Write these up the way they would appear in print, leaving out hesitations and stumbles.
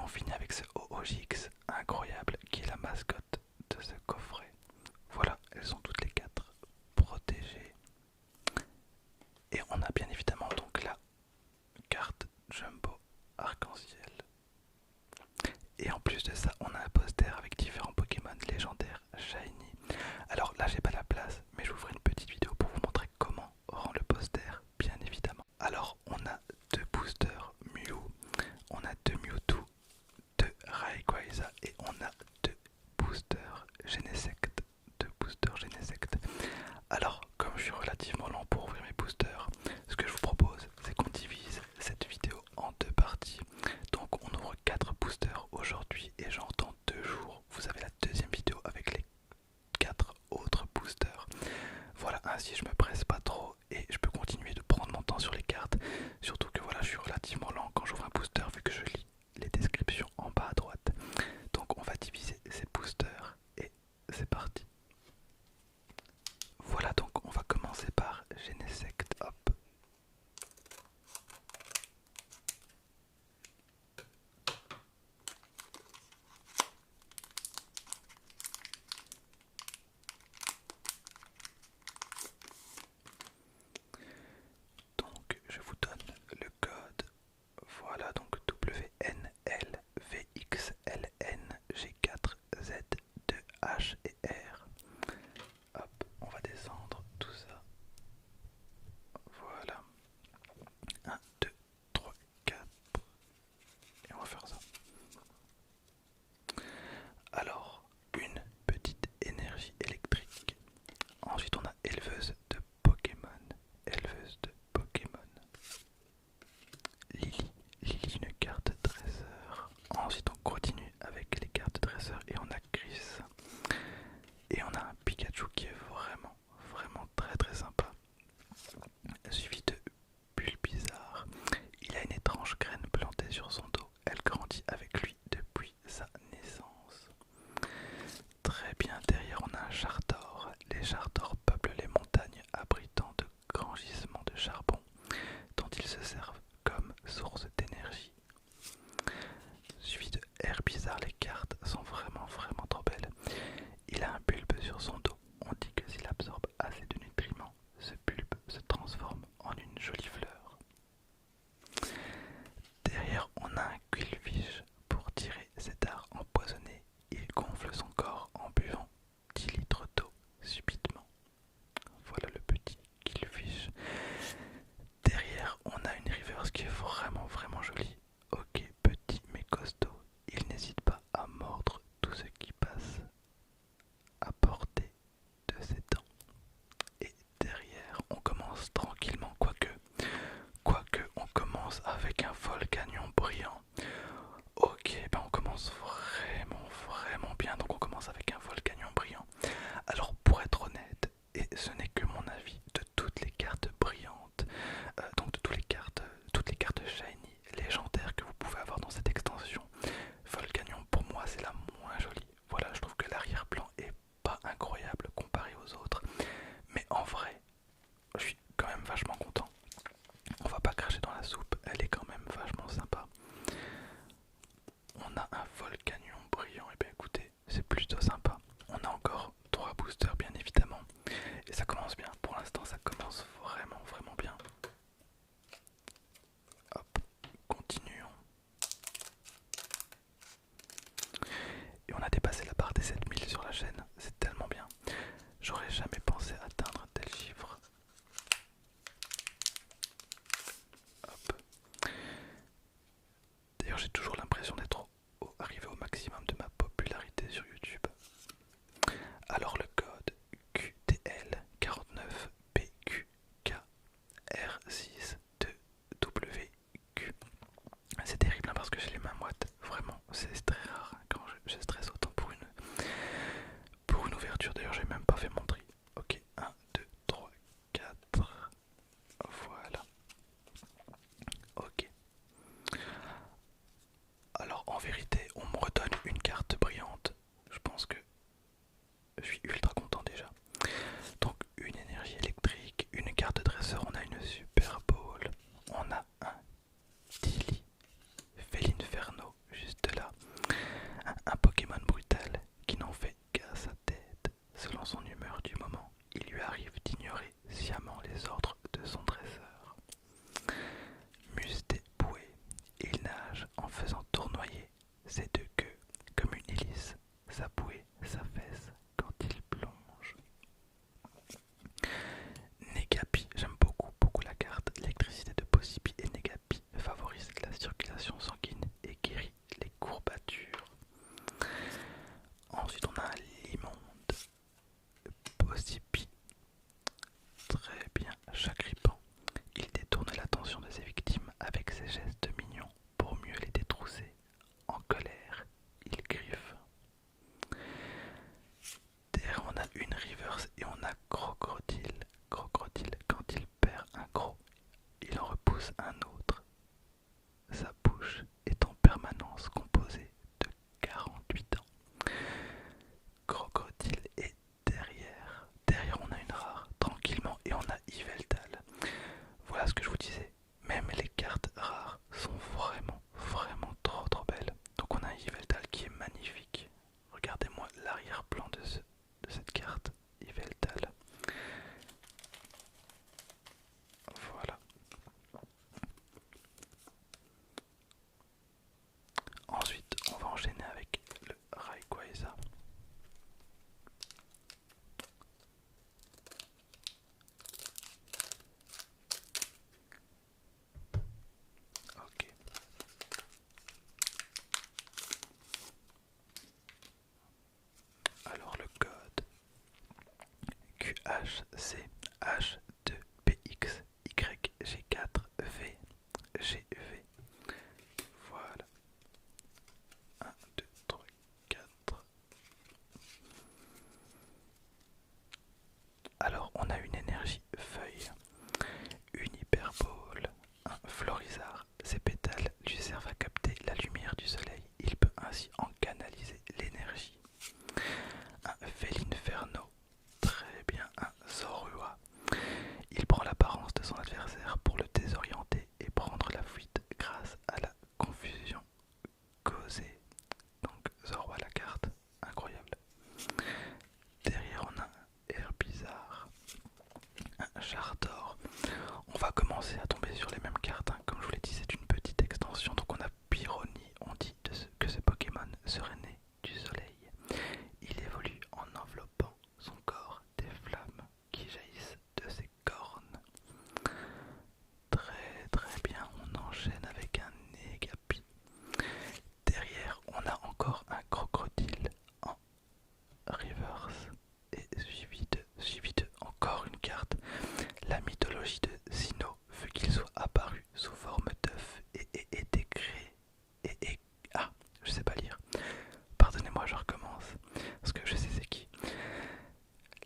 finit avec ce OOJX incroyable qui est la mascotte de ce coffret. Voilà, elles sont toutes les quatre protégées. Et on a bien évidemment donc la carte Jumbo arc-en-ciel. Et en plus de ça, on a un poster avec différents Pokémon légendaires shiny. Alors là, j'ai pas la place, mais je vous ferai une petite vidéo pour vous montrer comment rend le poster, bien évidemment. Alors, on a deux boosters Mew, on a deux Mewtwo, deux Rayquaza et on a deux boosters Genesect. Deux boosters Genesect. Alors, comme je suis relativement lent pour ouvrir mes boosters, ce que je vous propose, c'est qu'on divise cette vidéo en deux parties. Donc, on ouvre 4 boosters aujourd'hui et genre dans 2 jours, vous avez la deuxième vidéo avec les 4 autres boosters. Voilà, ainsi je me presse pas trop et je peux continuer de prendre mon temps sur les cartes. Surtout que voilà, je suis relativement lent quand j'ouvre un booster vu que je lis les descriptions en bas à droite. Donc, on va diviser ces boosters et c'est parti. Voilà, donc on va commencer par Genesect. Hop. Donc je vous donne le code. Voilà, donc WNLVXLNG4Z2H et R. Hop, on va descendre tout ça. Voilà. 1, 2, 3, 4. Et on va faire ça. Alors, une petite énergie électrique. Ensuite, on a éleveuse de Pokémon. Éleveuse de Pokémon. Lily. Lily, une carte dresseur. Ensuite, on continue avec les cartes dresseurs et on a Chris. Et on a un Pikachu qui est vraiment très sympa. Suivi de Bulbizarre. Il a une étrange graine plantée sur son dos. Elle grandit avec lui depuis sa naissance. Très bien, derrière on a un Chartor. Les Chartors peuplent les montagnes abritant de grands gisements de charbon dont ils se servent comme source d'énergie. Suivi de Herbizarre, les cartes sont vraiment trop belles. Il a un bulbe sur son dos. On dit que si C, H2PX, YG4V, GV. Voilà. 1, 2, 3, 4. Alors, on a une énergie feuille, une hyperbole, un florizard. Ses pétales lui servent à capter la lumière du soleil. Il peut ainsi en canaliser l'énergie. Un Félinferno, très bien, un Zorua. Il prend l'apparence de son adversaire pour le désorienter et prendre la fuite grâce à la confusion causée. Donc Zorua la carte, incroyable. Derrière on a un Herbizarre, un Chardor. On va commencer à tomber sur les mêmes cartes, hein. Comme je vous l'ai dit, c'est une petite extension. Donc on a Pyronie, on dit que ce Pokémon serait né du soleil. Il évolue en enveloppant son corps des flammes qui jaillissent de ses cornes. Très très bien, on enchaîne avec un Negapi. Derrière, on a encore un crocodile en reverse et suivi de encore une carte. La mythologie de Sinnoh veut qu'il soit apparu sous forme d'œuf et ait été créé. Ah, je sais pas lire. Pardonnez-moi, je recommence parce que je sais c'est qui.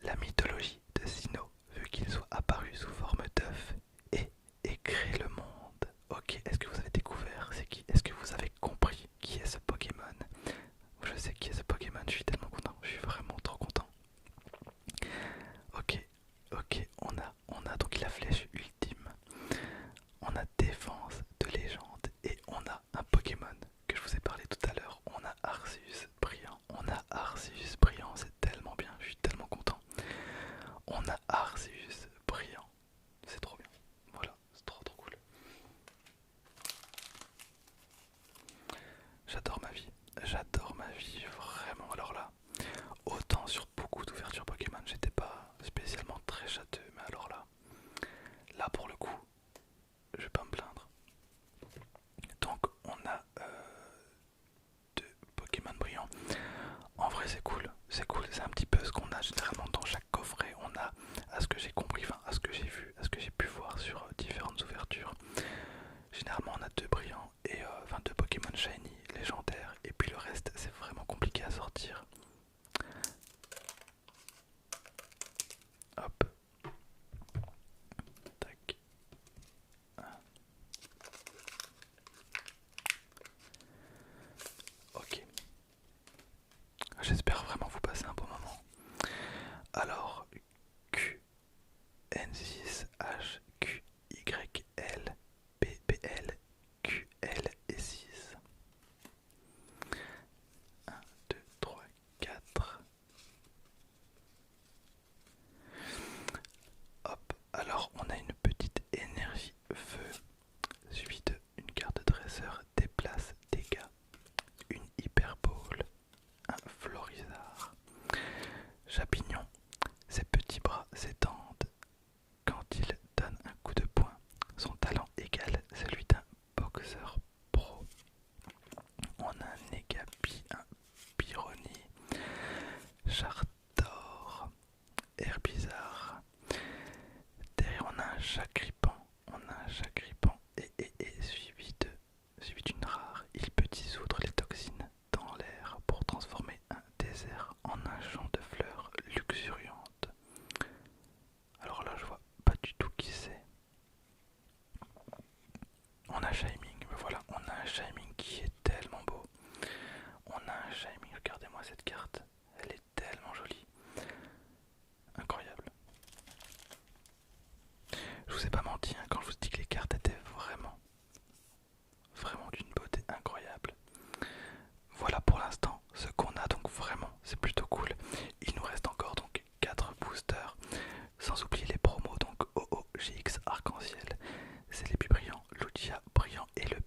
La mythologie de Sinnoh veut qu'il soit apparu sous forme d'œuf et ait créé le monde. Ok, est-ce que vous avez découvert c'est qui? Est-ce que vous avez compris qui est ce Pokémon? Je sais qui est ce Pokémon, je suis tellement content, je suis vraiment trop content. Ok, on a donc la flèche ultime, on a défense de légende et on a un Pokémon que je vous ai parlé tout à l'heure. On a Arceus brillant, c'est tellement bien, je suis tellement content. On a Arceus brillant, c'est trop bien, voilà, c'est trop cool. J'adore ma vie, vraiment. Alors là, autant sur beaucoup d'ouvertures Pokémon, j'étais pas spécialement très châteux, mais alors là pour le coup, je vais pas me plaindre. Donc on a deux Pokémon brillants. En vrai c'est cool, c'est un petit peu ce qu'on a généralement dans chaque coffret. On a, à ce que j'ai compris, enfin à ce que j'ai vu, à ce que j'ai pu voir sur différentes ouvertures, généralement on a deux brillants et deux Pokémon shiny légendaires, et puis le reste c'est vraiment compliqué à sortir. Hop. Tac. Ok. J'espère vraiment vous passer un bon moment. Alors, Q, N6, H, Q, Y, L, P, P, L, Q, L et 6. 1, 2, 3, 4. Hop, alors on a une petite énergie feu, suivi de une carte de dresseur, déplace, dégâts, une hyperbole, un florizard. Chapignon, ses petits bras s'étendent quand il donne un coup de poing. Son talent égale celui d'un boxeur pro. On a un Negapi, un Pyronie, Chardor, Herbizarre. Derrière on a un Chagripan, et suivi d'une rare. Il peut dissoudre les toxines dans l'air pour transformer un désert en un champ de fleurs luxuriantes. Alors là je vois pas du tout qui c'est. On a Shaming, mais voilà, on a un Shaming qui est tellement beau. On a un Shaming, regardez-moi cette carte, elle est tellement jolie. Incroyable. Je vous ai pas menti hein, quand je vous dis que les cartes étaient vraiment d'une beauté incroyable. Voilà pour l'instant ce qu'on a, donc vraiment c'est plutôt cool. Il nous reste encore donc 4 boosters, sans oublier les promos, donc OO, GX, Arc-en-Ciel, c'est les plus brillants, Lugia brillant et le